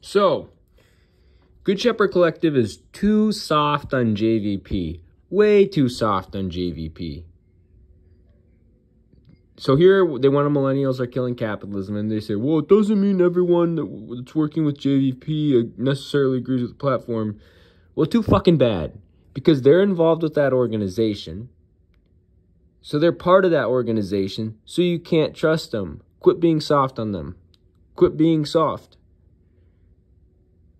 So, Good Shepherd Collective is too soft on JVP. Way too soft on JVP. So here, they want millennials are killing capitalism, and they say, well, it doesn't mean everyone that's working with JVP necessarily agrees with the platform. Well, too fucking bad. Because they're involved with that organization. So they're part of that organization, so you can't trust them. Quit being soft on them. Quit being soft.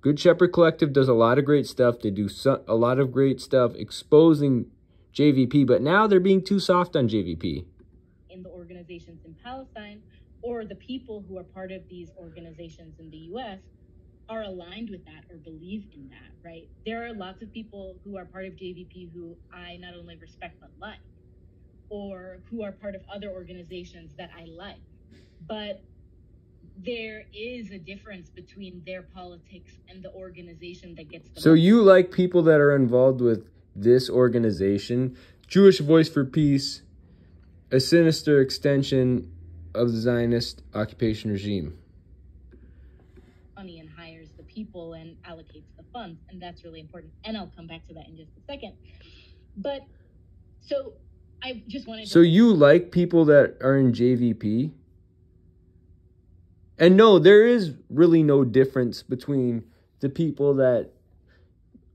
Good Shepherd Collective does a lot of great stuff. They do a lot of great stuff exposing JVP, but now they're being too soft on JVP. In the organizations in Palestine, or the people who are part of these organizations in the US are aligned with that or believe in that, right? There are lots of people who are part of JVP who I not only respect but like, or who are part of other organizations that I like. But there is a difference between their politics and the organization that gets them. So you like people that are involved with this organization, Jewish Voice for Peace, a sinister extension of the Zionist occupation regime. Money and hires the people and allocates the funds, and that's really important. And I'll come back to that in just a second. But so I just wanted to... So you like people that are in JVP? And no, there is really no difference between the people that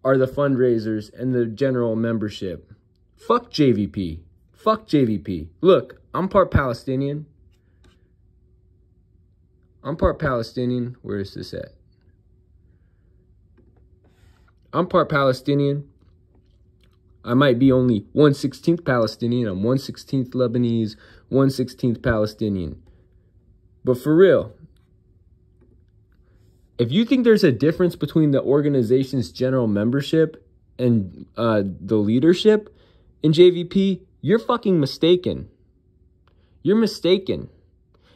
are the fundraisers and the general membership. Fuck JVP. Fuck JVP. Look, I'm part Palestinian. I'm part Palestinian. Where is this at? I'm part Palestinian. I might be only 1/16 Palestinian. I'm 1/16 Lebanese, 1/16 Palestinian. But for real, if you think there's a difference between the organization's general membership and the leadership in JVP, you're fucking mistaken. You're mistaken.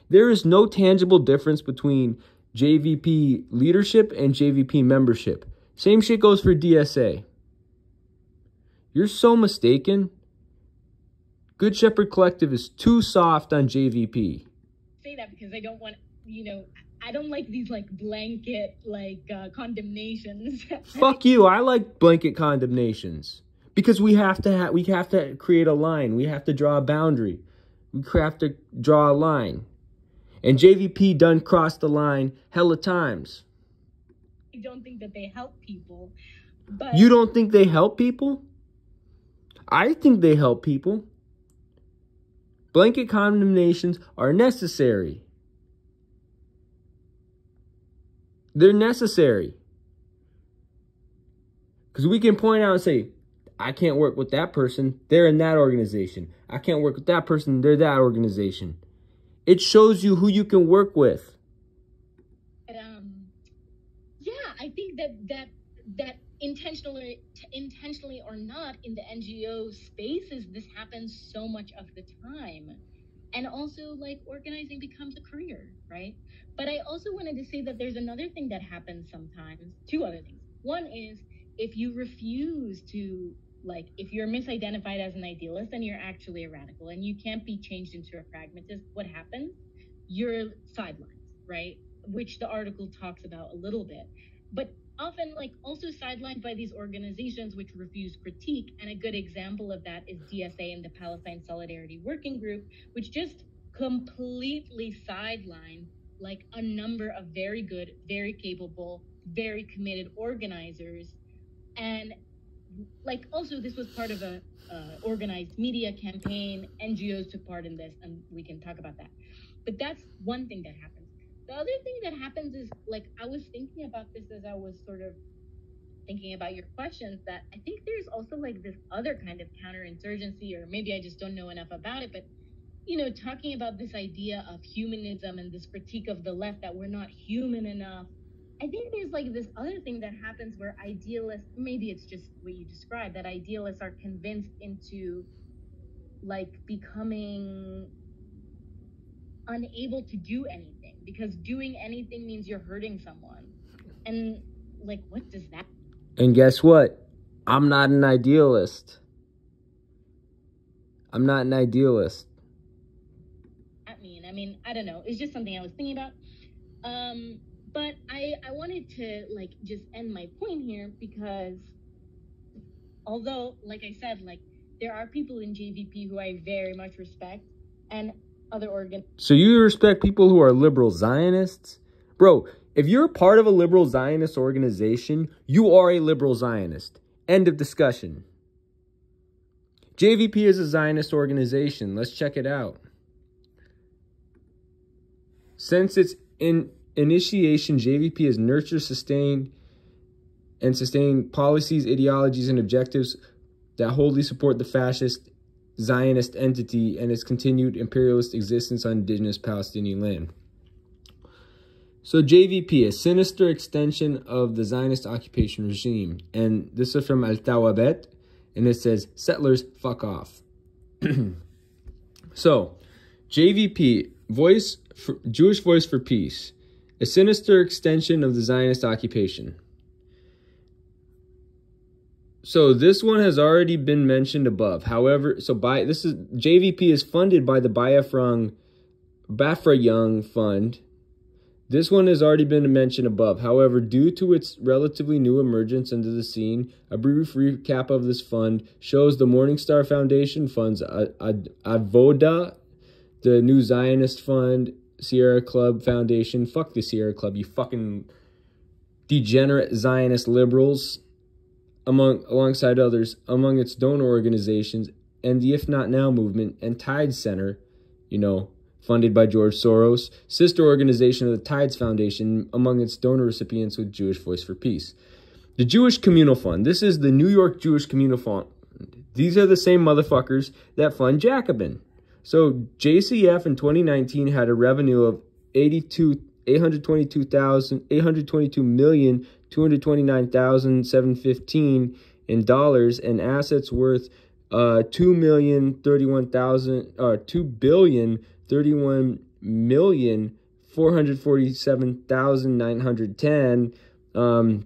There is no tangible difference between JVP leadership and JVP membership. Same shit goes for DSA. You're so mistaken. Good Shepherd Collective is too soft on JVP. Say that because I don't want, I don't like these blanket condemnations. Fuck you. I like blanket condemnations because we have to create a line. We have to draw a boundary. We have to draw a line. And JVP done crossed the line hella times. I don't think that they help people. But you don't think they help people? I think they help people. Blanket condemnations are necessary. They're necessary. Because we can point out and say, I can't work with that person. They're in that organization. I can't work with that person. They're that organization. It shows you who you can work with. Yeah, I think that intentionally or not, in the NGO spaces, this happens so much of the time. And also, organizing becomes a career, right? But I also wanted to say that there's another thing that happens sometimes. Two other things. One is, if you refuse to, if you're misidentified as an idealist and you're actually a radical and you can't be changed into a pragmatist, what happens? You're sidelined, right? Which the article talks about a little bit. But often, also sidelined by these organizations which refuse critique. And a good example of that is DSA and the Palestine Solidarity Working Group, which just completely sidelined a number of very good, very capable, very committed organizers. And also this was part of a organized media campaign. NGOs took part in this, and we can talk about that. But that's one thing that happens. The other thing that happens is, I was thinking about this as I was sort of thinking about your questions, that I think there's also this other kind of counterinsurgency, or maybe I just don't know enough about it, but, talking about this idea of humanism and this critique of the left that we're not human enough. I think there's this other thing that happens where idealists, maybe it's just what you described, that idealists are convinced into becoming unable to do anything, because doing anything means you're hurting someone. And what does that mean? And guess what? I'm not an idealist. I'm not an idealist. I mean, I don't know. It's just something I was thinking about. But I wanted to like just end my point here because although, like I said, like there are people in JVP who I very much respect and other So you respect people who are liberal Zionists? Bro, if you're part of a liberal Zionist organization, you are a liberal Zionist. End of discussion. JVP is a Zionist organization. Let's check it out. Since its initiation, JVP has nurtured, sustained policies, ideologies, and objectives that wholly support the fascist Zionist entity and its continued imperialist existence on indigenous Palestinian land. So JVP, a sinister extension of the Zionist occupation regime. And this is from Al-Tawabet, and it says, settlers, fuck off. So, JVP, Jewish Voice for Peace, a sinister extension of the Zionist occupation. So this one has already been mentioned above. However, JVP is funded by the Bafra Young Fund. This one has already been mentioned above. However, due to its relatively new emergence into the scene, a brief recap of this fund shows the Morningstar Foundation funds Avoda, the New Zionist Fund, Sierra Club Foundation. Fuck the Sierra Club, you fucking degenerate Zionist liberals. Alongside others, among its donor organizations, and the If Not Now movement and Tides Center, funded by George Soros, sister organization of the Tides Foundation, among its donor recipients with Jewish Voice for Peace. The Jewish Communal Fund. This is the New York Jewish Communal Fund. These are the same motherfuckers that fund Jacobin. So JCF in 2019 had a revenue of $822,229,715 in dollars and assets worth $2,031,447,910.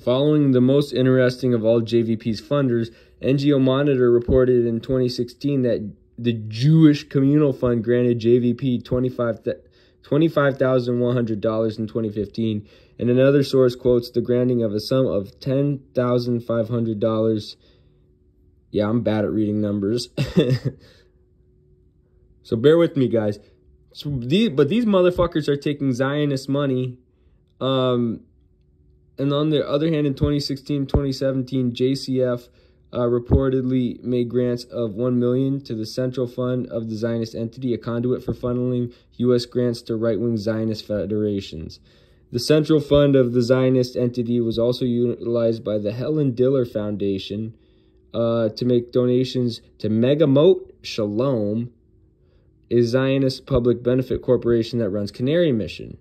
Following the most interesting of all JVP's funders, NGO Monitor reported in 2016 that the Jewish Communal Fund granted JVP $25,100 in 2015, and another source quotes the granting of a sum of $10,500. Yeah, I'm bad at reading numbers. So bear with me, guys. But these motherfuckers are taking Zionist money. And on the other hand, in 2016, 2017, JCF reportedly made grants of $1 million to the Central Fund of the Zionist entity, a conduit for funneling U.S. grants to right-wing Zionist federations. The Central Fund of the Zionist entity was also utilized by the Helen Diller Foundation to make donations to Megamot Shalom, a Zionist public benefit corporation that runs Canary Mission.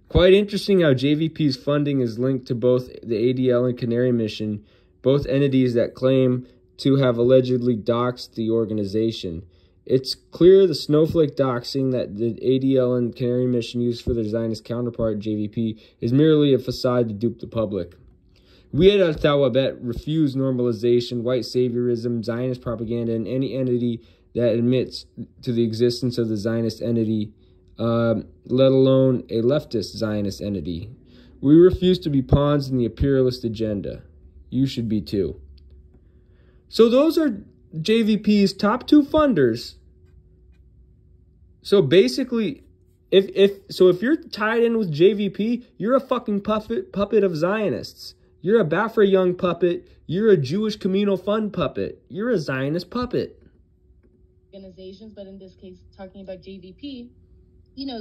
Quite interesting how JVP's funding is linked to both the ADL and Canary Mission, both entities that claim to have allegedly doxed the organization. It's clear the snowflake doxing that the ADL and Canary Mission use for their Zionist counterpart, JVP, is merely a facade to dupe the public. We at Al-Tawabet refuse normalization, white saviorism, Zionist propaganda, and any entity that admits to the existence of the Zionist entity, let alone a leftist Zionist entity. We refuse to be pawns in the imperialist agenda. You should be too. So those are JVP's top two funders. So basically, if you're tied in with JVP, you're a fucking puppet of Zionists. You're a Bafra Young puppet. You're a Jewish Communal Fund puppet. You're a Zionist puppet. Organizations, but in this case, talking about JVP,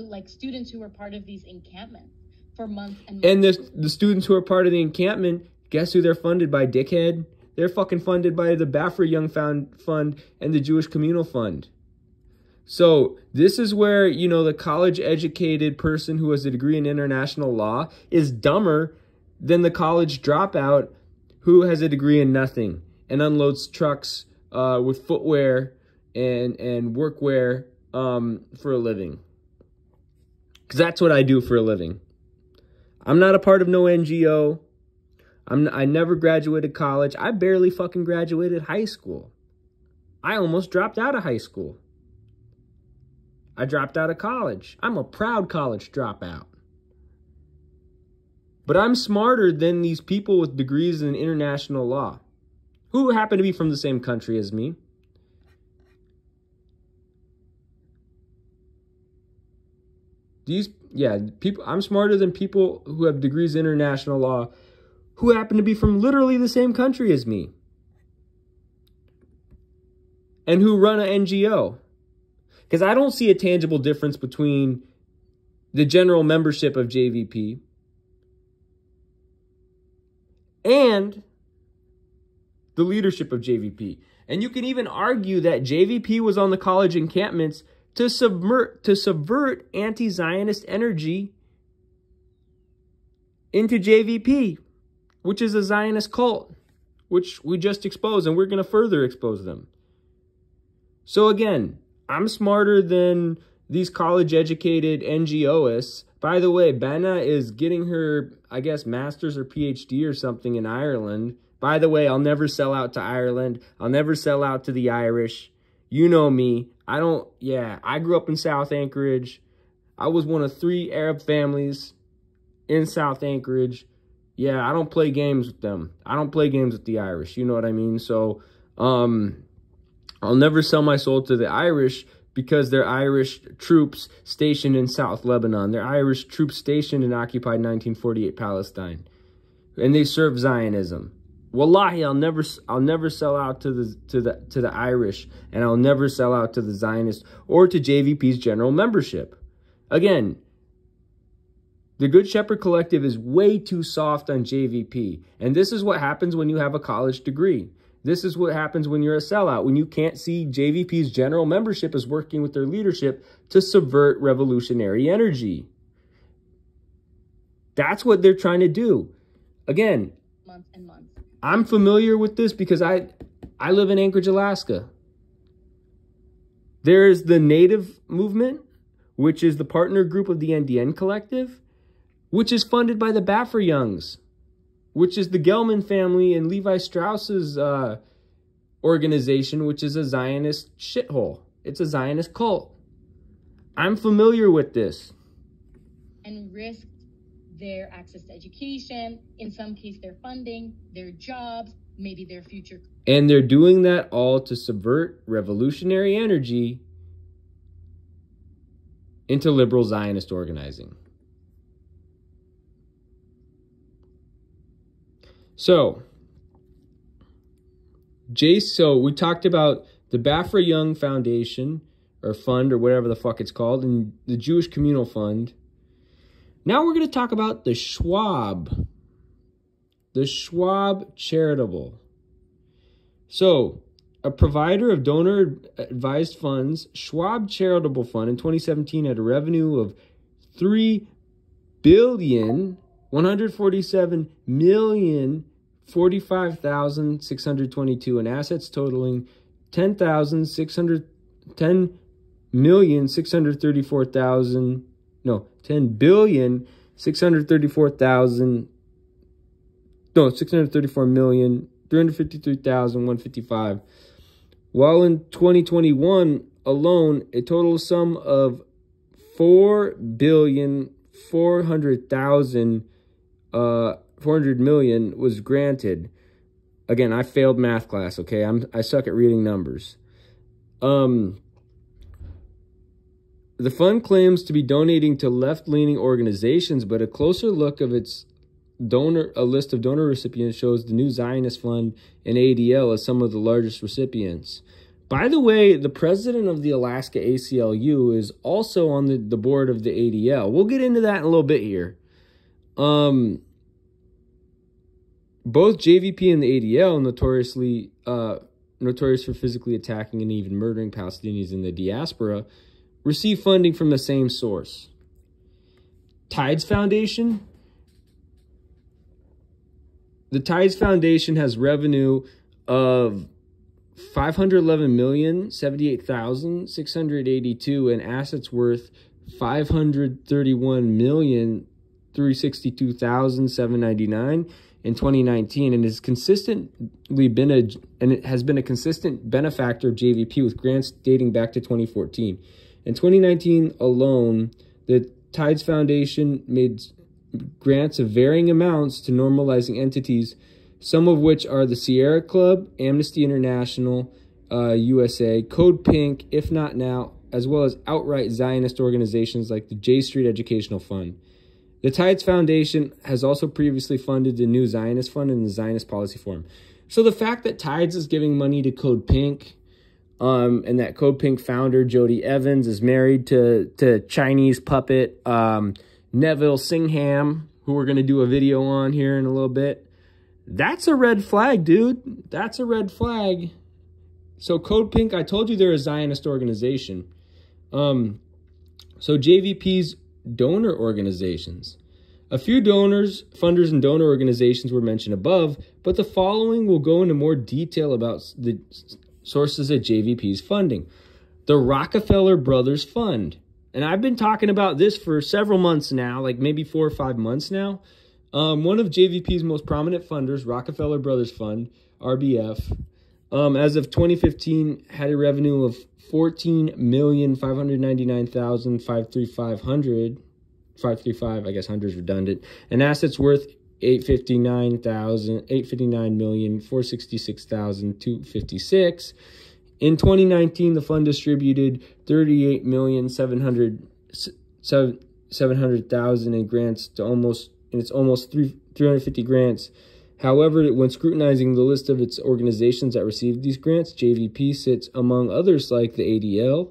like students who were part of these encampments for months and months. And the students who are part of the encampment, guess who they're funded by, dickhead? They're fucking funded by the Bafra Young Fund and the Jewish Communal Fund. So this is where, the college-educated person who has a degree in international law is dumber than the college dropout who has a degree in nothing and unloads trucks with footwear and workwear for a living. Because that's what I do for a living. I'm not a part of no NGO. I never graduated college. I barely fucking graduated high school. I almost dropped out of high school. I dropped out of college. I'm a proud college dropout. But I'm smarter than these people with degrees in international law who happen to be from the same country as me. I'm smarter than people who have degrees in international law who happen to be from literally the same country as me and who run an NGO. Because I don't see a tangible difference between the general membership of JVP and the leadership of JVP. And you can even argue that JVP was on the college encampments to subvert anti-Zionist energy into JVP, which is a Zionist cult, which we just exposed, and we're going to further expose them. So again, I'm smarter than these college-educated NGOists. By the way, Benna is getting her, I guess, master's or PhD or something in Ireland. By the way, I'll never sell out to Ireland. I'll never sell out to the Irish. You know me. I grew up in South Anchorage. I was one of 3 Arab families in South Anchorage. Yeah, I don't play games with them. I don't play games with the Irish. You know what I mean? So, I'll never sell my soul to the Irish because they're Irish troops stationed in South Lebanon. They're Irish troops stationed in occupied 1948 Palestine. And they serve Zionism. Wallahi, I'll never sell out to the Irish, and I'll never sell out to the Zionists or to JVP's general membership. Again, the Good Shepherd Collective is way too soft on JVP. And this is what happens when you have a college degree. This is what happens when you're a sellout, when you can't see JVP's general membership is working with their leadership to subvert revolutionary energy. That's what they're trying to do. Again, months and months. I'm familiar with this because I live in Anchorage, Alaska. There's the Native Movement, which is the partner group of the NDN Collective, which is funded by the Baffer-Youngs, which is the Gelman family and Levi Strauss's organization, which is a Zionist shithole. It's a Zionist cult. I'm familiar with this. And risked their access to education, in some case their funding, their jobs, maybe their future. And they're doing that all to subvert revolutionary energy into liberal Zionist organizing. So we talked about the Baffer-Young Foundation or Fund or whatever the fuck it's called, and the Jewish Communal Fund. Now we're going to talk about the Schwab Charitable. So, a provider of donor-advised funds, Schwab Charitable Fund in 2017 had a revenue of $3,147,045,622 and assets totaling $634,353,155. While in 2021 alone, a total sum of $4,400,000 was granted. Again, I failed math class, okay? I suck at reading numbers. The fund claims to be donating to left-leaning organizations, but a closer look of its list of donor recipients shows the New Zionist Fund and ADL as some of the largest recipients. By the way, the president of the Alaska ACLU is also on the board of the ADL. We'll get into that in a little bit here. Both JVP and the ADL, notorious for physically attacking and even murdering Palestinians in the diaspora, receive funding from the same source. Tides Foundation. The Tides Foundation has revenue of $511,078,682 and assets worth $531,362,799 in 2019, and has been a consistent benefactor of JVP with grants dating back to 2014. In 2019 alone, the Tides Foundation made grants of varying amounts to normalizing entities, some of which are the Sierra Club, Amnesty International, USA, Code Pink, If Not Now, as well as outright Zionist organizations like the J Street Educational Fund. The Tides Foundation has also previously funded the New Zionist Fund and the Zionist Policy Forum. So the fact that Tides is giving money to Code Pink, and that Code Pink founder, Jody Evans, is married to Chinese puppet Neville Singham, who we're going to do a video on here in a little bit. That's a red flag, dude. That's a red flag. So Code Pink, I told you they're a Zionist organization. So JVP's donor organizations. A few donors, funders, and donor organizations were mentioned above, but the following will go into more detail about the sources of JVP's funding. The Rockefeller Brothers Fund. And I've been talking about this for several months now, like maybe 4 or 5 months now. One of JVP's most prominent funders, Rockefeller Brothers Fund, RBF, as of 2015, had a revenue of $14,599,535, I guess 100 is redundant, and assets worth $859,466,256. In 2019, the fund distributed $38,700,000 in grants to almost 350 grants. However, when scrutinizing the list of its organizations that received these grants, JVP sits among others like the ADL,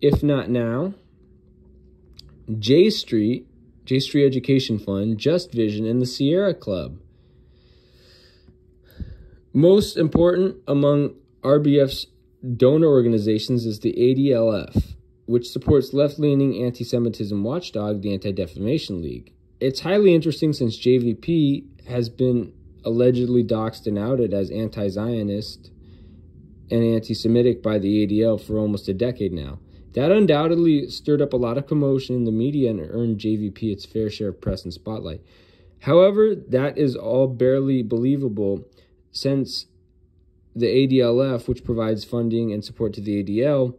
If Not Now, J Street Education Fund, Just Vision, and the Sierra Club. Most important among RBF's donor organizations is the ADLF, which supports left-leaning anti-Semitism watchdog, the Anti-Defamation League. It's highly interesting since JVP has been allegedly doxxed and outed as anti-Zionist and anti-Semitic by the ADL for almost a decade now. That undoubtedly stirred up a lot of commotion in the media and earned JVP its fair share of press and spotlight. However, that is all barely believable since the ADLF, which provides funding and support to the ADL,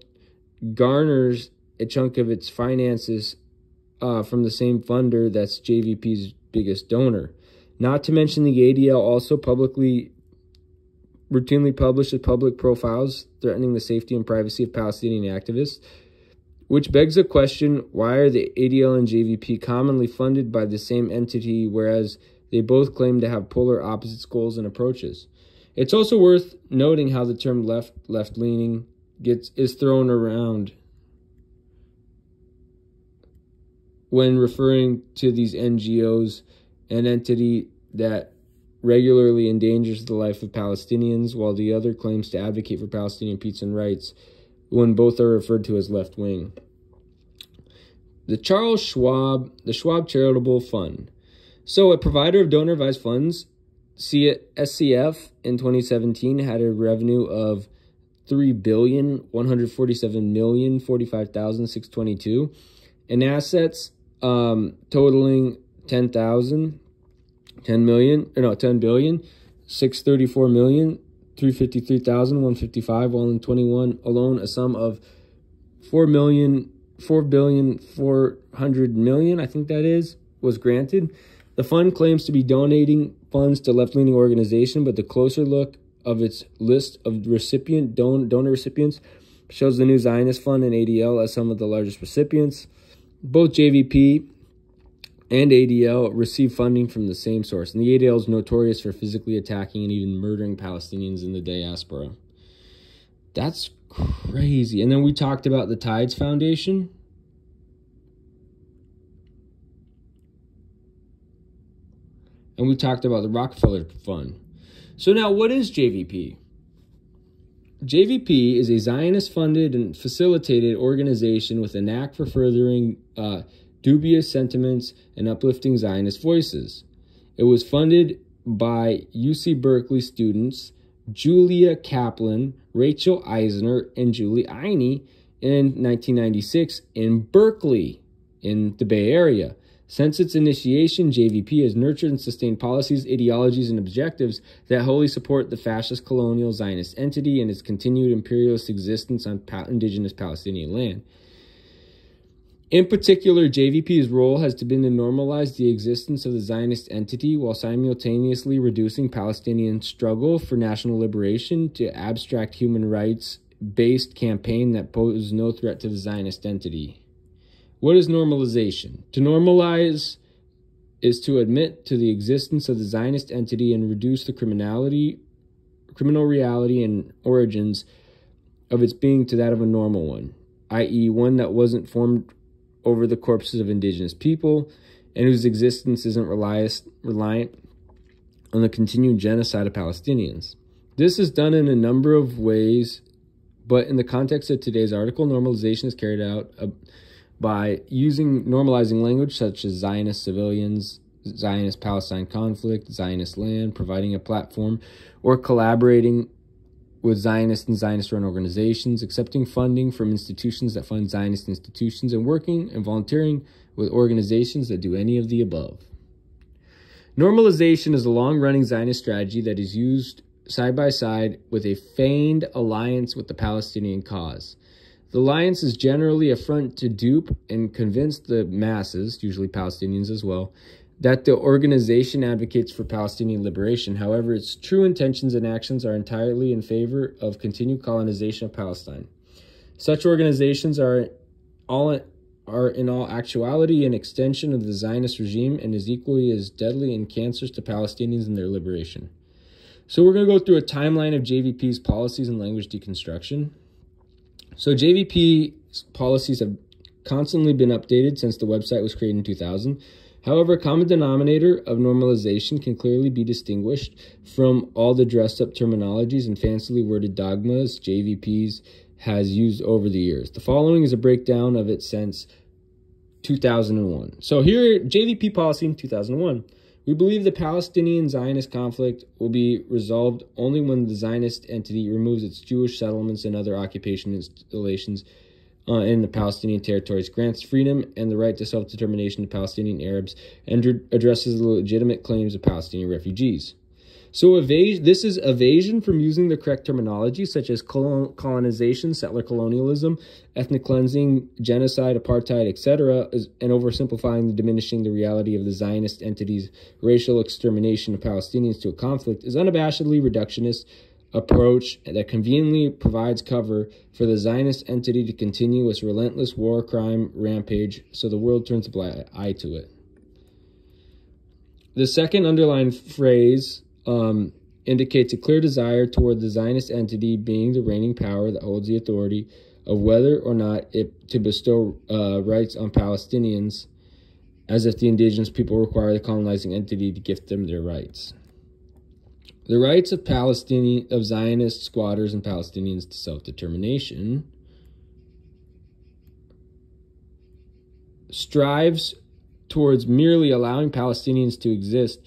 garners a chunk of its finances from the same funder that's JVP's biggest donor. Not to mention the ADL also routinely publishes public profiles threatening the safety and privacy of Palestinian activists, which begs the question, why are the ADL and JVP commonly funded by the same entity, whereas they both claim to have polar opposite goals and approaches? It's also worth noting how the term left-leaning is thrown around when referring to these NGOs, an entity that regularly endangers the life of Palestinians, while the other claims to advocate for Palestinian peace and rights, when both are referred to as left-wing. The Schwab Charitable Fund. So a provider of donor-advised funds, SCF, in 2017 had a revenue of $3,147,045,622 and assets totaling $10,634,353,155, while in 21 alone a sum of $4,400,000,000, I think that is, was granted. The fund claims to be donating funds to left-leaning organization, but the closer look of its list of donor recipients shows the New Zionist Fund and ADL as some of the largest recipients. Both JVP and ADL receive funding from the same source, and the ADL is notorious for physically attacking and even murdering Palestinians in the diaspora. That's crazy. And then we talked about the Tides Foundation. And we talked about the Rockefeller Fund. So now, what is JVP? JVP is a Zionist-funded and facilitated organization with a knack for furthering dubious sentiments and uplifting Zionist voices. It was funded by UC Berkeley students Julia Kaplan, Rachel Eisner, and Julie Eine in 1996 in Berkeley, in the Bay Area. Since its initiation, JVP has nurtured and sustained policies, ideologies, and objectives that wholly support the fascist colonial Zionist entity and its continued imperialist existence on indigenous Palestinian land. In particular, JVP's role has been to normalize the existence of the Zionist entity while simultaneously reducing Palestinian struggle for national liberation to abstract human rights-based campaign that poses no threat to the Zionist entity. What is normalization? To normalize is to admit to the existence of the Zionist entity and reduce the criminal reality and origins of its being to that of a normal one, i.e. one that wasn't formed over the corpses of indigenous people and whose existence isn't reliant on the continued genocide of Palestinians. This is done in a number of ways, but in the context of today's article, normalization is carried out by normalizing language such as Zionist civilians, Zionist Palestine conflict, Zionist land, providing a platform, or collaborating with Zionist and Zionist-run organizations, accepting funding from institutions that fund Zionist institutions, and working and volunteering with organizations that do any of the above. Normalization is a long-running Zionist strategy that is used side by side with a feigned alliance with the Palestinian cause. The alliance is generally a front to dupe and convince the masses, usually Palestinians as well, that the organization advocates for Palestinian liberation. However, its true intentions and actions are entirely in favor of continued colonization of Palestine. Such organizations are in all actuality an extension of the Zionist regime and is equally as deadly and cancerous to Palestinians and their liberation. So we're going to go through a timeline of JVP's policies and language deconstruction. So JVP's policies have constantly been updated since the website was created in 2000. However, a common denominator of normalization can clearly be distinguished from all the dressed-up terminologies and fancily worded dogmas JVP's has used over the years. The following is a breakdown of it since 2001. So here, JVP policy in 2001. We believe the Palestinian-Zionist conflict will be resolved only when the Zionist entity removes its Jewish settlements and other occupation installations in the Palestinian territories, grants freedom and the right to self-determination to Palestinian Arabs, and addresses the legitimate claims of Palestinian refugees. So this is evasion from using the correct terminology, such as colonization, settler colonialism, ethnic cleansing, genocide, apartheid, etc., and oversimplifying, diminishing the reality of the Zionist entity's racial extermination of Palestinians to a conflict is unabashedly reductionist approach that conveniently provides cover for the Zionist entity to continue its relentless war crime rampage so the world turns a blind eye to it. The second underlined phrase indicates a clear desire toward the Zionist entity being the reigning power that holds the authority of whether or not to bestow rights on Palestinians, as if the indigenous people require the colonizing entity to gift them their rights. The rights of Zionist squatters and Palestinians to self-determination strives towards merely allowing Palestinians to exist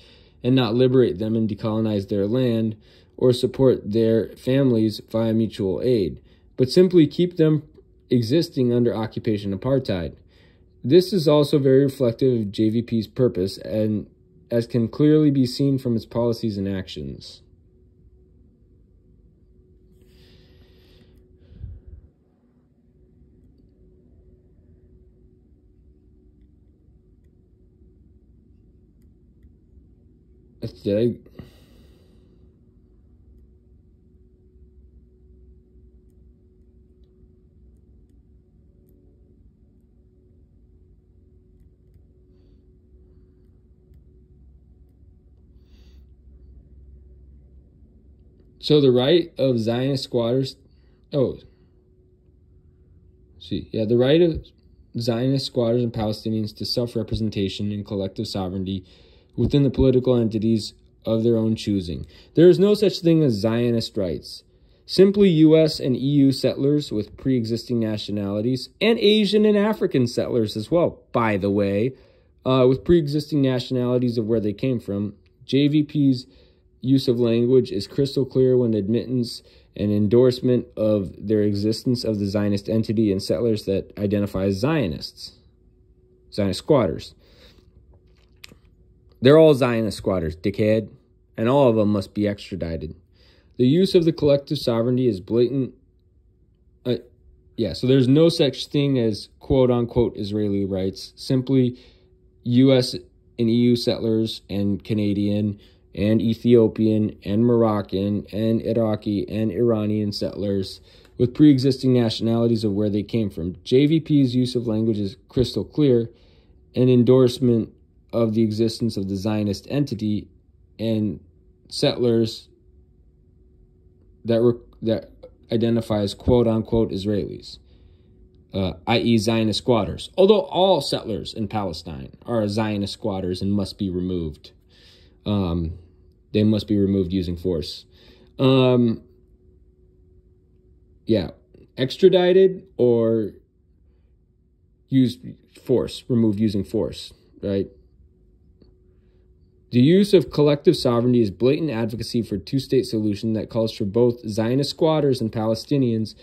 and not liberate them and decolonize their land or support their families via mutual aid, but simply keep them existing under occupation apartheid. This is also very reflective of JVP's purpose, and as can clearly be seen from its policies and actions. So the right of Zionist squatters, the right of Zionist squatters and Palestinians to self-representation and collective sovereignty within the political entities of their own choosing. There is no such thing as Zionist rights. Simply U.S. and EU settlers with pre-existing nationalities, and Asian and African settlers as well, by the way, with pre-existing nationalities of where they came from. JVP's use of language is crystal clear when admittance and endorsement of their existence of the Zionist entity and settlers that identify as Zionists, Zionist squatters. They're all Zionist squatters, dickhead, and all of them must be extradited. The use of the collective sovereignty is blatant Yeah, so there's no such thing as quote-unquote Israeli rights. Simply U.S. and EU settlers and Canadian and Ethiopian and Moroccan and Iraqi and Iranian settlers with pre-existing nationalities of where they came from. JVP's use of language is crystal clear, an endorsement of the existence of the Zionist entity and settlers that identify as quote-unquote Israelis, i.e. Zionist squatters. Although all settlers in Palestine are Zionist squatters and must be removed. They must be removed using force. Yeah, extradited or used force, removed using force, right? The use of collective sovereignty is blatant advocacy for a two-state solution that calls for both Zionist squatters and Palestinians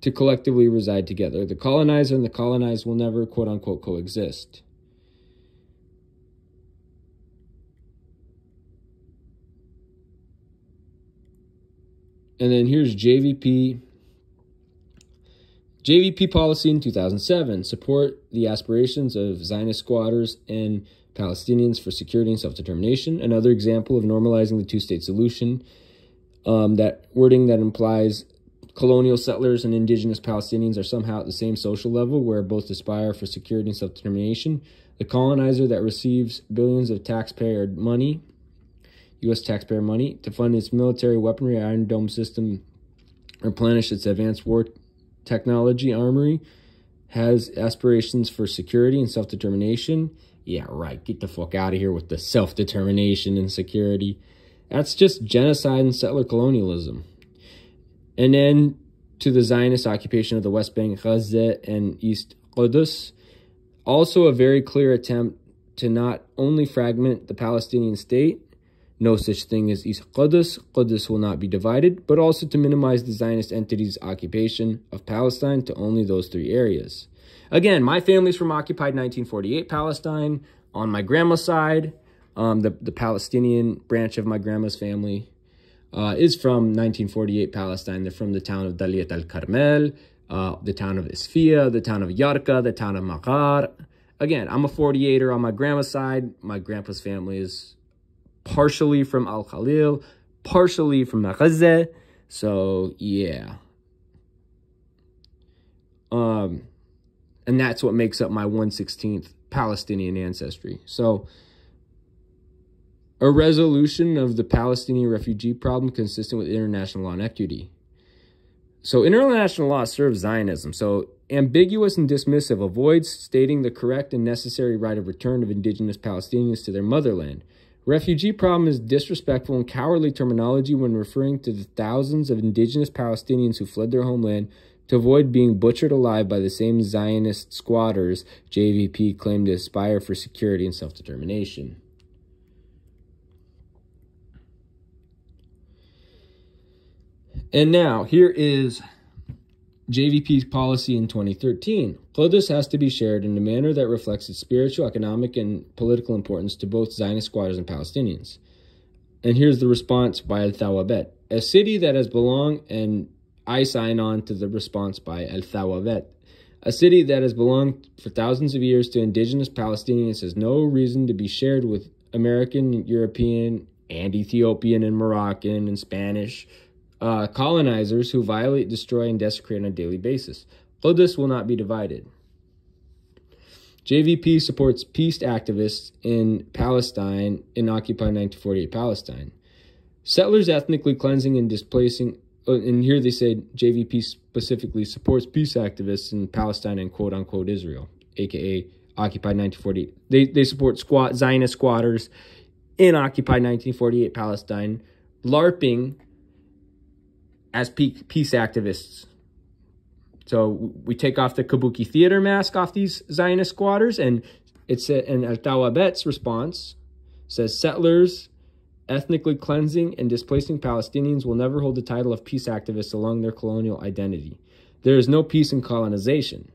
to collectively reside together. The colonizer and the colonized will never, quote-unquote, coexist. And then here's JVP. JVP policy in 2007, support the aspirations of Zionist squatters and Palestinians for security and self-determination. Another example of normalizing the two-state solution, that wording that implies colonial settlers and indigenous Palestinians are somehow at the same social level where both aspire for security and self-determination. The colonizer that receives billions of taxpayer money, U.S. taxpayer money, to fund its military weaponry, Iron Dome system, replenish its advanced war technology armory, has aspirations for security and self-determination. Yeah, right. Get the fuck out of here with the self-determination and security. That's just genocide and settler colonialism. And then to the Zionist occupation of the West Bank, Gaza, and East Qudus. Also a very clear attempt to not only fragment the Palestinian state, no such thing as East Qudus, Qudus will not be divided, but also to minimize the Zionist entity's occupation of Palestine to only those three areas. Again, my family's from occupied 1948 Palestine. On my grandma's side, the Palestinian branch of my grandma's family is from 1948 Palestine. They're from the town of Daliat al-Carmel, the town of Isfia, the town of Yarka, the town of Maqar. Again, I'm a 48er on my grandma's side. My grandpa's family is partially from Al-Khalil, partially from Gaza. So, yeah. And that's what makes up my 1/16th Palestinian ancestry. So, a resolution of the Palestinian refugee problem consistent with international law and equity. So, international law serves Zionism. So, ambiguous and dismissive, avoids stating the correct and necessary right of return of indigenous Palestinians to their motherland. Refugee problem is disrespectful and cowardly terminology when referring to the thousands of indigenous Palestinians who fled their homeland to avoid being butchered alive by the same Zionist squatters JVP claimed to aspire for security and self-determination. And now, here is JVP's policy in 2013. Qudus has to be shared in a manner that reflects its spiritual, economic, and political importance to both Zionist squatters and Palestinians. And here's the response by Al-Thawabet. A city that has belonged, and I sign on to the response by Al-Thawabet. A city that has belonged for thousands of years to indigenous Palestinians has no reason to be shared with American, European, and Ethiopian, and Moroccan, and Spanish colonizers who violate, destroy, and desecrate on a daily basis. Qudus will not be divided. JVP supports peace activists in Palestine in occupied 1948 Palestine. Settlers ethnically cleansing and displacing, and here they say JVP specifically supports peace activists in Palestine and quote-unquote Israel, aka occupied 1948. They support Zionist squatters in occupied 1948 Palestine, LARPing as peace activists. So we take off the kabuki theater mask off these Zionist squatters, and it's and Al-Thawabet's response says settlers ethnically cleansing and displacing Palestinians will never hold the title of peace activists along their colonial identity. There is no peace in colonization.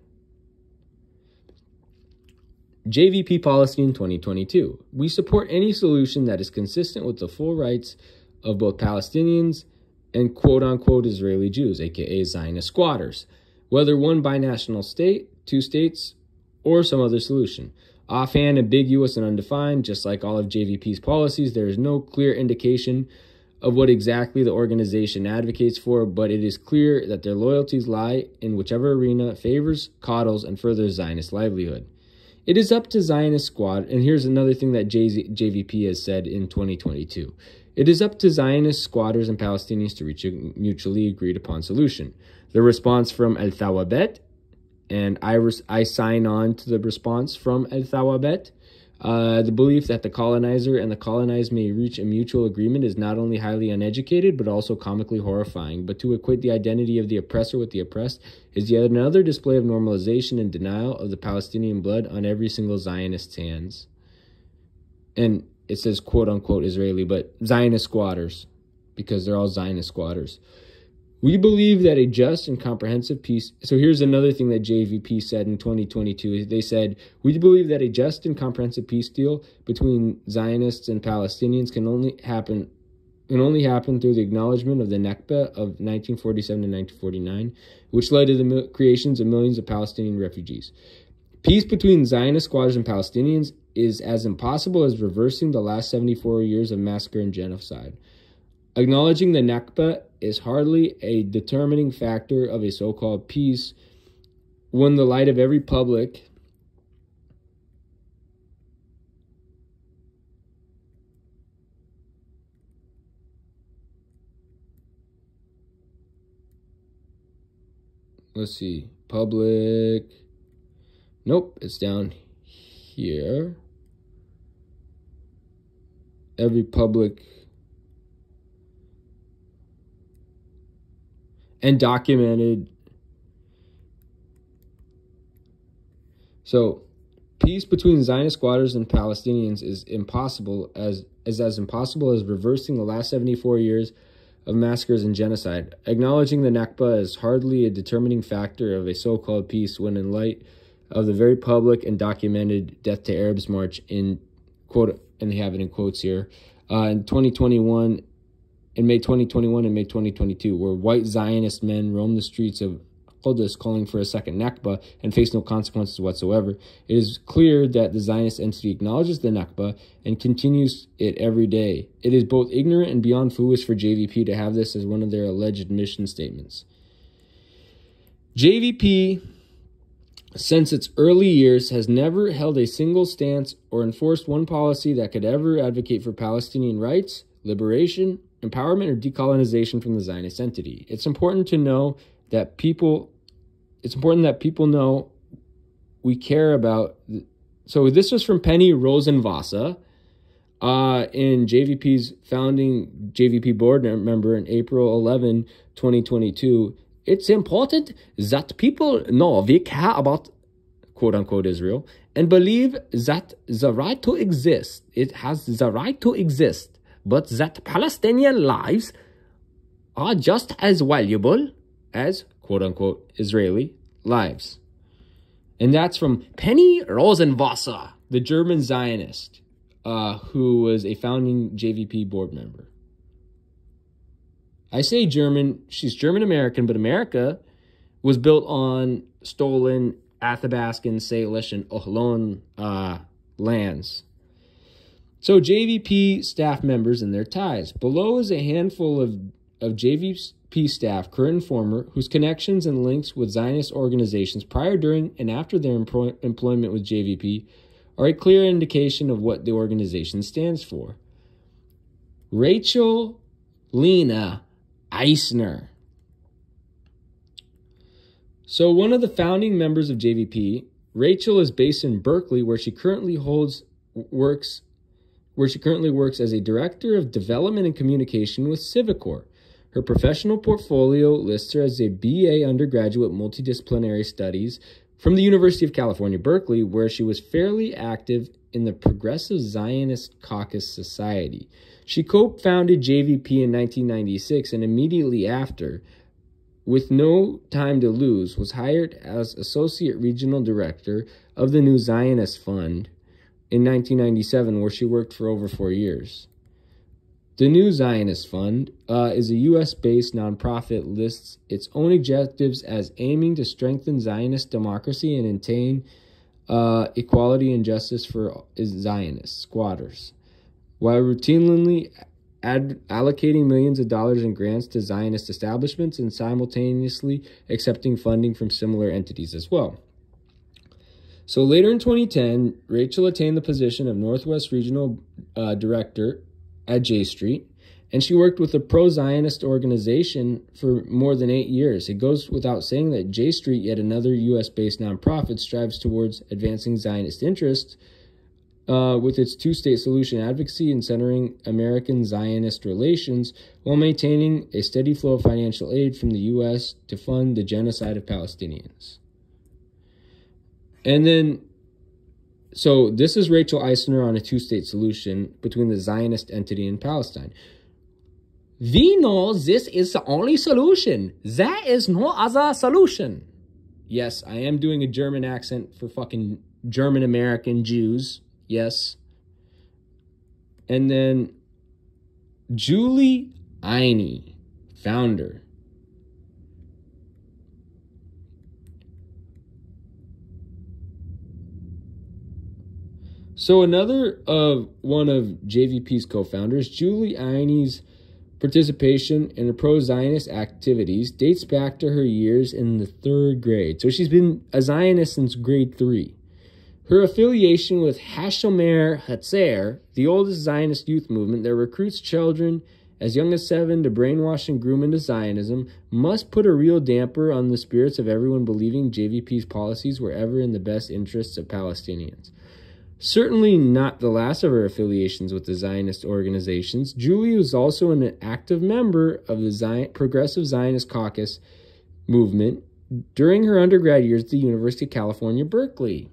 JVP policy in 2022. We support any solution that is consistent with the full rights of both Palestinians and quote-unquote Israeli Jews, aka Zionist squatters. whether one binational state, two states, or some other solution. Offhand, ambiguous, and undefined, just like all of JVP's policies, there is no clear indication of what exactly the organization advocates for, but it is clear that their loyalties lie in whichever arena favors, coddles, and furthers Zionist livelihood. It is up to Zionist squad, and here's another thing that JVP has said in 2022. It is up to Zionist squatters and Palestinians to reach a mutually agreed upon solution. The response from El Thawabet, and I sign on to the response from El Thawabet. The belief that the colonizer and the colonized may reach a mutual agreement is not only highly uneducated, but also comically horrifying. But to equate the identity of the oppressor with the oppressed is yet another display of normalization and denial of the Palestinian blood on every single Zionist's hands. And it says quote-unquote Israeli, but Zionist squatters, because they're all Zionist squatters. We believe that a just and comprehensive peace... So here's another thing that JVP said in 2022. They said, we believe that a just and comprehensive peace deal between Zionists and Palestinians can only happen through the acknowledgement of the Nakba of 1947 and 1949, which led to the creations of millions of Palestinian refugees. Peace between Zionist squatters and Palestinians is as impossible as reversing the last 74 years of massacre and genocide. Acknowledging the Nakba is hardly a determining factor of a so-called peace when the light of every public let's see, public, nope, it's down here. Every public and documented. So, peace between Zionist squatters and Palestinians is impossible as impossible as reversing the last 74 years of massacres and genocide. Acknowledging the Nakba is hardly a determining factor of a so-called peace when in light of the very public and documented Death to Arabs March in quote, and they have it in quotes here, in 2021, in May 2021 and May 2022, where white Zionist men roamed the streets of Qudus calling for a second Nakba and face no consequences whatsoever. It is clear that the Zionist entity acknowledges the Nakba and continues it every day. It is both ignorant and beyond foolish for JVP to have this as one of their alleged mission statements. JVP, since its early years, has never held a single stance or enforced one policy that could ever advocate for Palestinian rights, liberation, empowerment, or decolonization from the Zionist entity. It's important that people know we care about. So this was from Penny Rosenwasser, in JVP's founding JVP board member in April 11, 2022. It's important that people know we care about quote-unquote Israel and believe that the right to exist, it has the right to exist, but that Palestinian lives are just as valuable as quote-unquote Israeli lives. And that's from Penny Rosenwasser, the German Zionist, who was a founding JVP board member. I say German, she's German-American, but America was built on stolen Athabascan, Salish, and Ohlone lands. So JVP staff members and their ties. Below is a handful of JVP staff, current and former, whose connections and links with Zionist organizations prior, during, and after their employment with JVP are a clear indication of what the organization stands for. Rachel Lena Eisner. So one of the founding members of JVP, Rachel is based in Berkeley, where she currently works as a director of development and communication with Civicor. Her professional portfolio lists her as a BA undergraduate multidisciplinary studies from the University of California, Berkeley, where she was fairly active in the Progressive Zionist Caucus Society. She co-founded JVP in 1996 and immediately after, with no time to lose, was hired as Associate Regional Director of the New Zionist Fund in 1997, where she worked for over 4 years. The New Zionist Fund is a U.S.-based nonprofit, lists its own objectives as aiming to strengthen Zionist democracy and attain equality and justice for Zionist squatters, while routinely allocating millions of dollars in grants to Zionist establishments and simultaneously accepting funding from similar entities as well. So later in 2010, Rachel attained the position of Northwest Regional Director at J Street, and she worked with a pro-Zionist organization for more than 8 years. It goes without saying that J Street, yet another U.S.-based nonprofit, strives towards advancing Zionist interests with its two-state solution advocacy and centering American Zionist relations while maintaining a steady flow of financial aid from the U.S. to fund the genocide of Palestinians. And then, so this is Rachel Eisner on a two-state solution between the Zionist entity and Palestine. We know this is the only solution. There is no other solution. Yes, I am doing a German accent for fucking German-American Jews. Yes. And then Julie Eine, founder. So another one of JVP's co-founders, Julie Eine's participation in the pro-Zionist activities dates back to her years in the 3rd grade. So she's been a Zionist since grade 3. Her affiliation with Hashomer Hatzair, the oldest Zionist youth movement that recruits children as young as 7 to brainwash and groom into Zionism, must put a real damper on the spirits of everyone believing JVP's policies were ever in the best interests of Palestinians. Certainly not the last of her affiliations with the Zionist organizations, Julie was also an active member of the Progressive Zionist Caucus movement during her undergrad years at the University of California, Berkeley.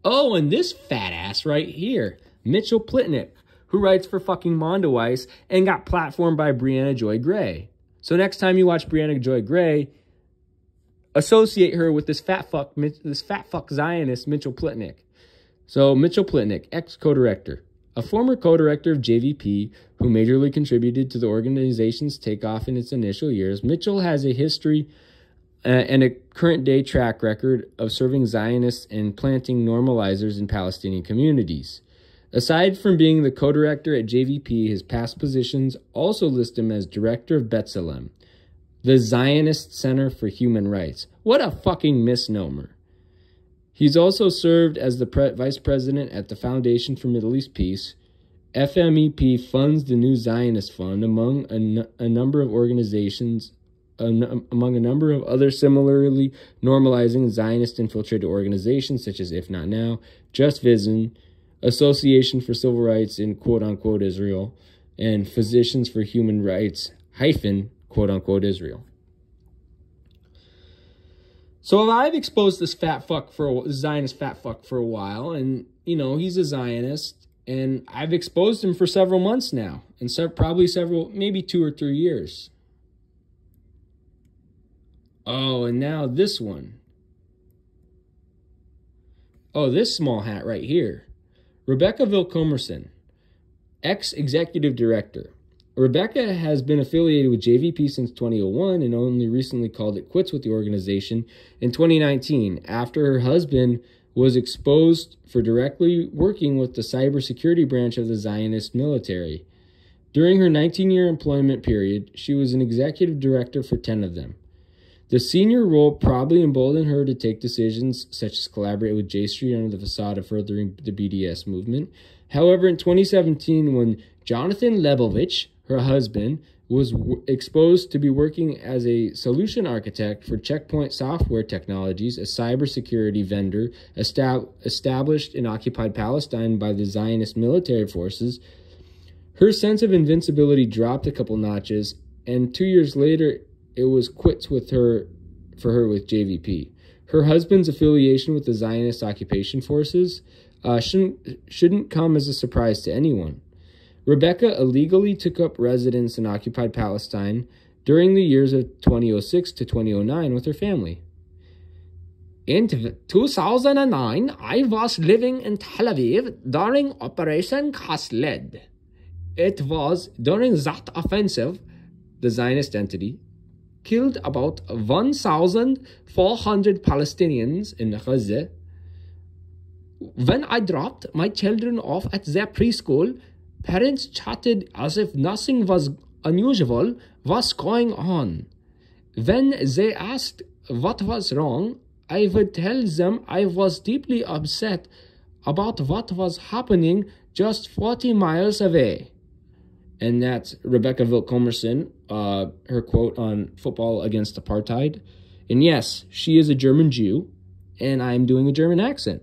Oh, and this fat ass right here, Mitchell Plitnick, who writes for fucking Mondoweiss and got platformed by Brianna Joy Gray. So next time you watch Brianna Joy Gray, associate her with this fat fuck Zionist Mitchell Plitnick. So Mitchell Plitnick, ex-co-director, a former co-director of JVP who majorly contributed to the organization's takeoff in its initial years, Mitchell has a history and a current-day track record of serving Zionists and planting normalizers in Palestinian communities. Aside from being the co-director at JVP, his past positions also list him as director of B'Tselem, the Zionist Center for Human Rights. What a fucking misnomer. He's also served as the vice president at the Foundation for Middle East Peace. FMEP funds the New Zionist Fund, among a number of organizations, among a number of other similarly normalizing Zionist-infiltrated organizations such as If Not Now, Just Vision, Association for Civil Rights in quote-unquote Israel, and Physicians for Human Rights, quote-unquote Israel. So I've exposed this Zionist fat fuck for a while, and, you know, he's a Zionist, and I've exposed him for several months now, and probably maybe 2 or 3 years. Oh, and now this one. Oh, this small hat right here. Rebecca Vilkomerson, ex-executive director. Rebecca has been affiliated with JVP since 2001 and only recently called it quits with the organization in 2019 after her husband was exposed for directly working with the cybersecurity branch of the Zionist military. During her 19-year employment period, she was an executive director for 10 of them. The senior role probably emboldened her to take decisions such as collaborate with J Street under the facade of furthering the BDS movement. However, in 2017, when Jonathan Lebovich, her husband, was exposed to be working as a solution architect for Checkpoint Software Technologies, a cybersecurity vendor established in occupied Palestine by the Zionist military forces, her sense of invincibility dropped a couple notches, and 2 years later, it was quits for her with JVP. Her husband's affiliation with the Zionist occupation forces shouldn't come as a surprise to anyone. Rebecca illegally took up residence in occupied Palestine during the years of 2006 to 2009 with her family. In 2009, I was living in Tel Aviv during Operation Kasled. It was during that offensive, the Zionist entity killed about 1,400 Palestinians in Gaza. When I dropped my children off at their preschool, parents chatted as if nothing was unusual was going on. When they asked what was wrong, I would tell them I was deeply upset about what was happening just 40 miles away. And that's Rebecca Wilcomerson, her quote on football against apartheid. And yes, she is a German Jew, and I'm doing a German accent.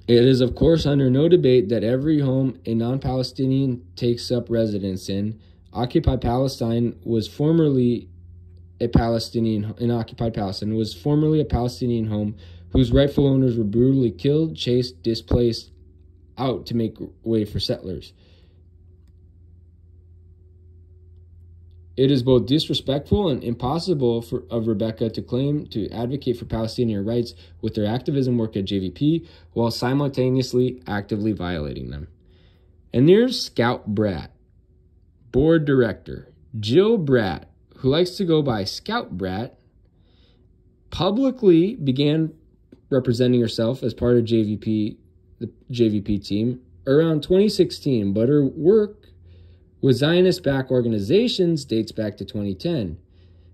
It is, of course, under no debate that every home a non-Palestinian takes up residence in, occupied Palestine was formerly a Palestinian home whose rightful owners were brutally killed, chased, displaced out to make way for settlers. It is both disrespectful and impossible of Rebecca to claim to advocate for Palestinian rights with their activism work at JVP while simultaneously actively violating them. And there's Scout Bratt, board director. Jill Bratt, who likes to go by Scout Bratt, publicly began representing herself as part of JVP, the JVP team, around 2016, but her work with Zionist-backed organizations dates back to 2010.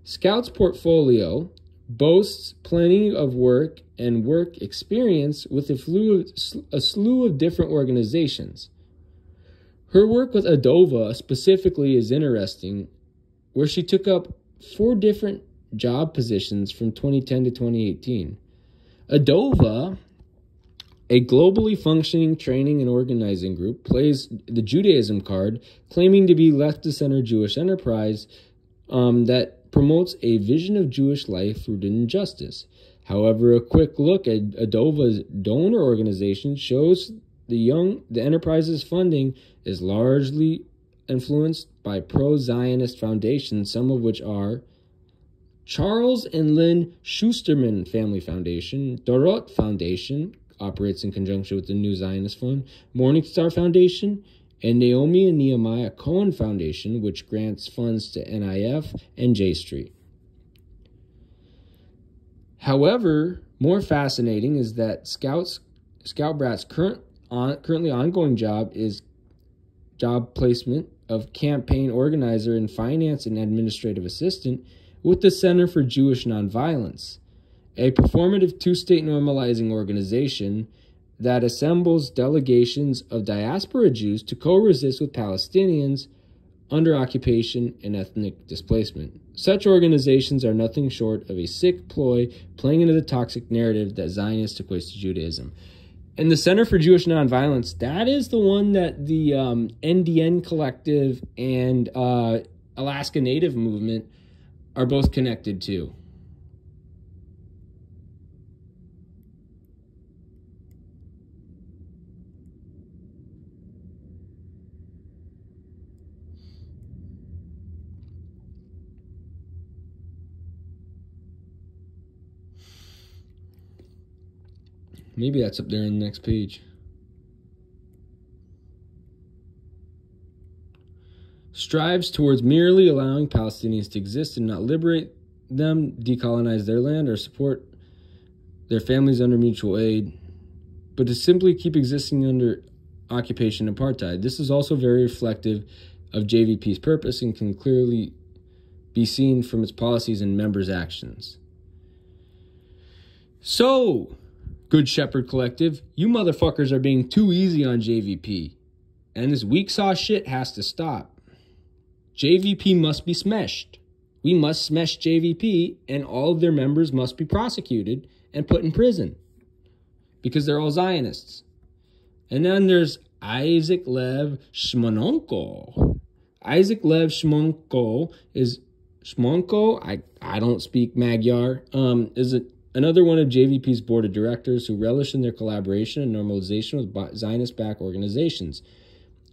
Scout's portfolio boasts plenty of work and work experience with a slew of different organizations. Her work with Adova specifically is interesting, where she took up 4 different job positions from 2010 to 2018. Adova, a globally functioning training and organizing group, plays the Judaism card, claiming to be left-of-center Jewish enterprise that promotes a vision of Jewish life rooted in justice. However, a quick look at Adova's donor organization shows the enterprise's funding is largely influenced by pro-Zionist foundations, some of which are Charles and Lynn Schusterman Family Foundation, Dorot Foundation, operates in conjunction with the New Zionist Fund, Morningstar Foundation, and Naomi and Nehemiah Cohen Foundation, which grants funds to NIF and J Street. However, more fascinating is that Scout Bratt's currently ongoing job is job placement of campaign organizer and finance and administrative assistant with the Center for Jewish Nonviolence, a performative two-state normalizing organization that assembles delegations of diaspora Jews to co-resist with Palestinians under occupation and ethnic displacement. Such organizations are nothing short of a sick ploy playing into the toxic narrative that Zionist equates to Judaism. And the Center for Jewish Nonviolence, that is the one that the NDN Collective and Alaska Native Movement are both connected to. Maybe that's up there in the next page. Strives towards merely allowing Palestinians to exist and not liberate them, decolonize their land, or support their families under mutual aid, but to simply keep existing under occupation apartheid. This is also very reflective of JVP's purpose and can clearly be seen from its policies and members' actions. So, Good Shepherd Collective, you motherfuckers are being too easy on JVP, and this weak sauce shit has to stop. JVP must be smashed. We must smash JVP, and all of their members must be prosecuted and put in prison because they're all Zionists. And then there's Isaac Lev Shmonko. Isaac Lev Shmonko is Shmonko. I don't speak Magyar. Is another one of JVP's board of directors who relish in their collaboration and normalization with Zionist-backed organizations.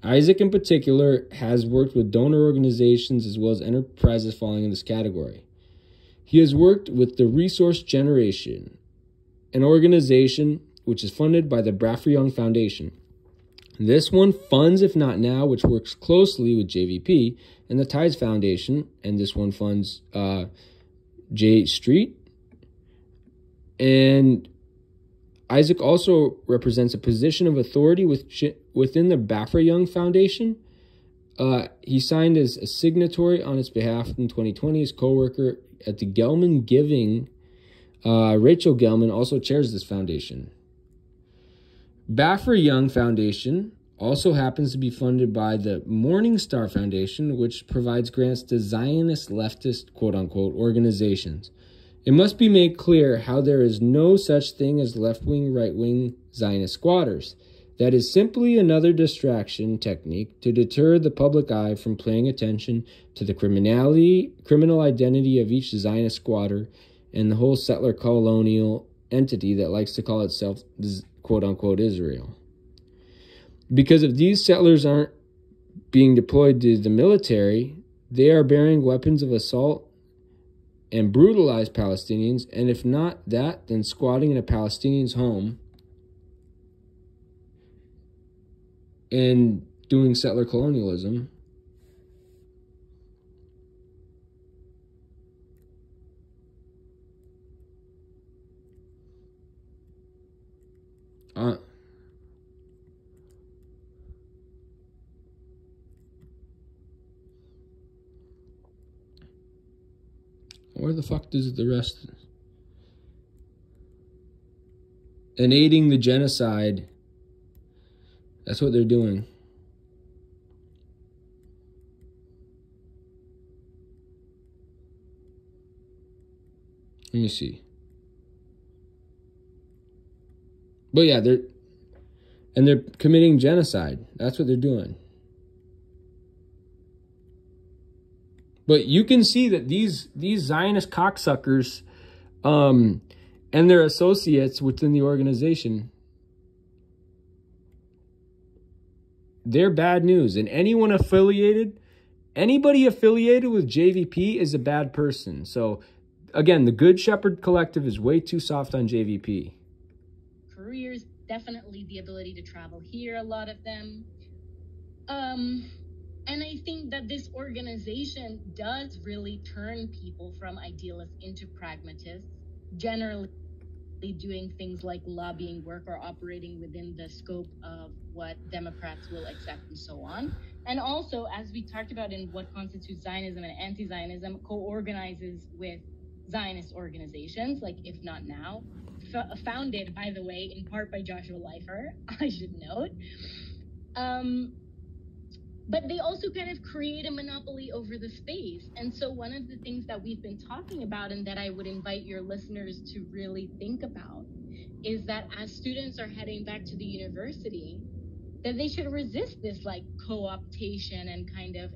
Isaac, in particular, has worked with donor organizations as well as enterprises falling in this category. He has worked with the Resource Generation, an organization which is funded by the Bradford Young Foundation. This one funds If Not Now, which works closely with JVP and the Tides Foundation, and this one funds J Street. And Isaac also represents a position of authority within the Bafra-Young Foundation. He signed as a signatory on its behalf in 2020. His co-worker at the Gelman Giving, Rachel Gelman, also chairs this foundation. Bafra-Young Foundation also happens to be funded by the Morningstar Foundation, which provides grants to Zionist leftist, quote-unquote, organizations. It must be made clear how there is no such thing as left-wing, right-wing Zionist squatters. That is simply another distraction technique to deter the public eye from paying attention to the criminal identity of each Zionist squatter and the whole settler colonial entity that likes to call itself, quote-unquote, Israel. Because if these settlers aren't being deployed to the military, they are bearing weapons of assault and brutalize Palestinians, and if not that, then squatting in a Palestinian's home and doing settler colonialism. Where the fuck does the rest? And aiding the genocide. That's what they're doing. Let me see. But yeah, they're committing genocide. That's what they're doing. But you can see that these Zionist cocksuckers and their associates within the organization, they're bad news. And anybody affiliated with JVP is a bad person. So, again, the Good Shepherd Collective is way too soft on JVP. Careers, definitely the ability to travel here, a lot of them. And I think that this organization does really turn people from idealists into pragmatists, generally doing things like lobbying work or operating within the scope of what Democrats will accept and so on. And also, as we talked about in what constitutes Zionism and anti-Zionism, co-organizes with Zionist organizations, like If Not Now, founded, by the way, in part by Joshua Leifer, I should note. But they also kind of create a monopoly over the space. And so one of the things that we've been talking about and that I would invite your listeners to really think about is that as students are heading back to the university, that they should resist this like co-optation and kind of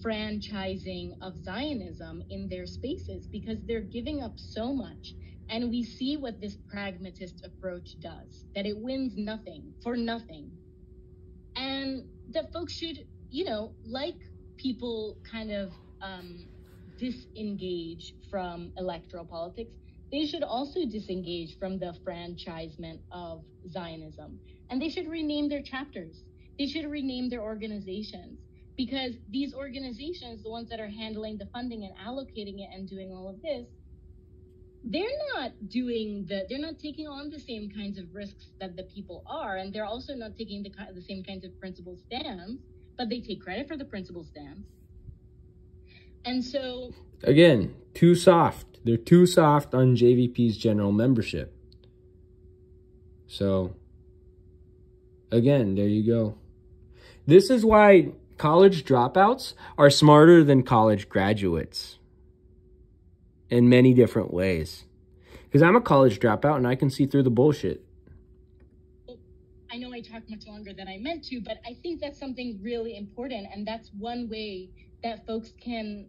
franchising of Zionism in their spaces, because they're giving up so much. And we see what this pragmatist approach does, that it wins nothing for nothing. And that folks should, like people kind of disengage from electoral politics, they should also disengage from the franchisement of Zionism. And they should rename their chapters. They should rename their organizations, because these organizations, the ones that are handling the funding and allocating it and doing all of this, they're not taking on the same kinds of risks that the people are, and they're also not taking the same kinds of principled stands, but they take credit for the principled stands. And so, again, too soft. They're too soft on JVP's general membership. So, again, there you go. This is why college dropouts are smarter than college graduates. In many different ways. Because I'm a college dropout and I can see through the bullshit. I know I talked much longer than I meant to, but I think that's something really important, and that's one way that folks can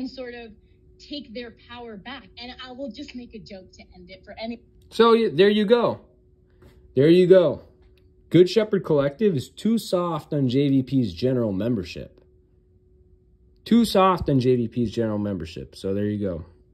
sort of take their power back. And I will just make a joke to end it for any. So there you go. There you go. Good Shepherd Collective is too soft on JVP's general membership. Too soft on JVP's general membership. So there you go.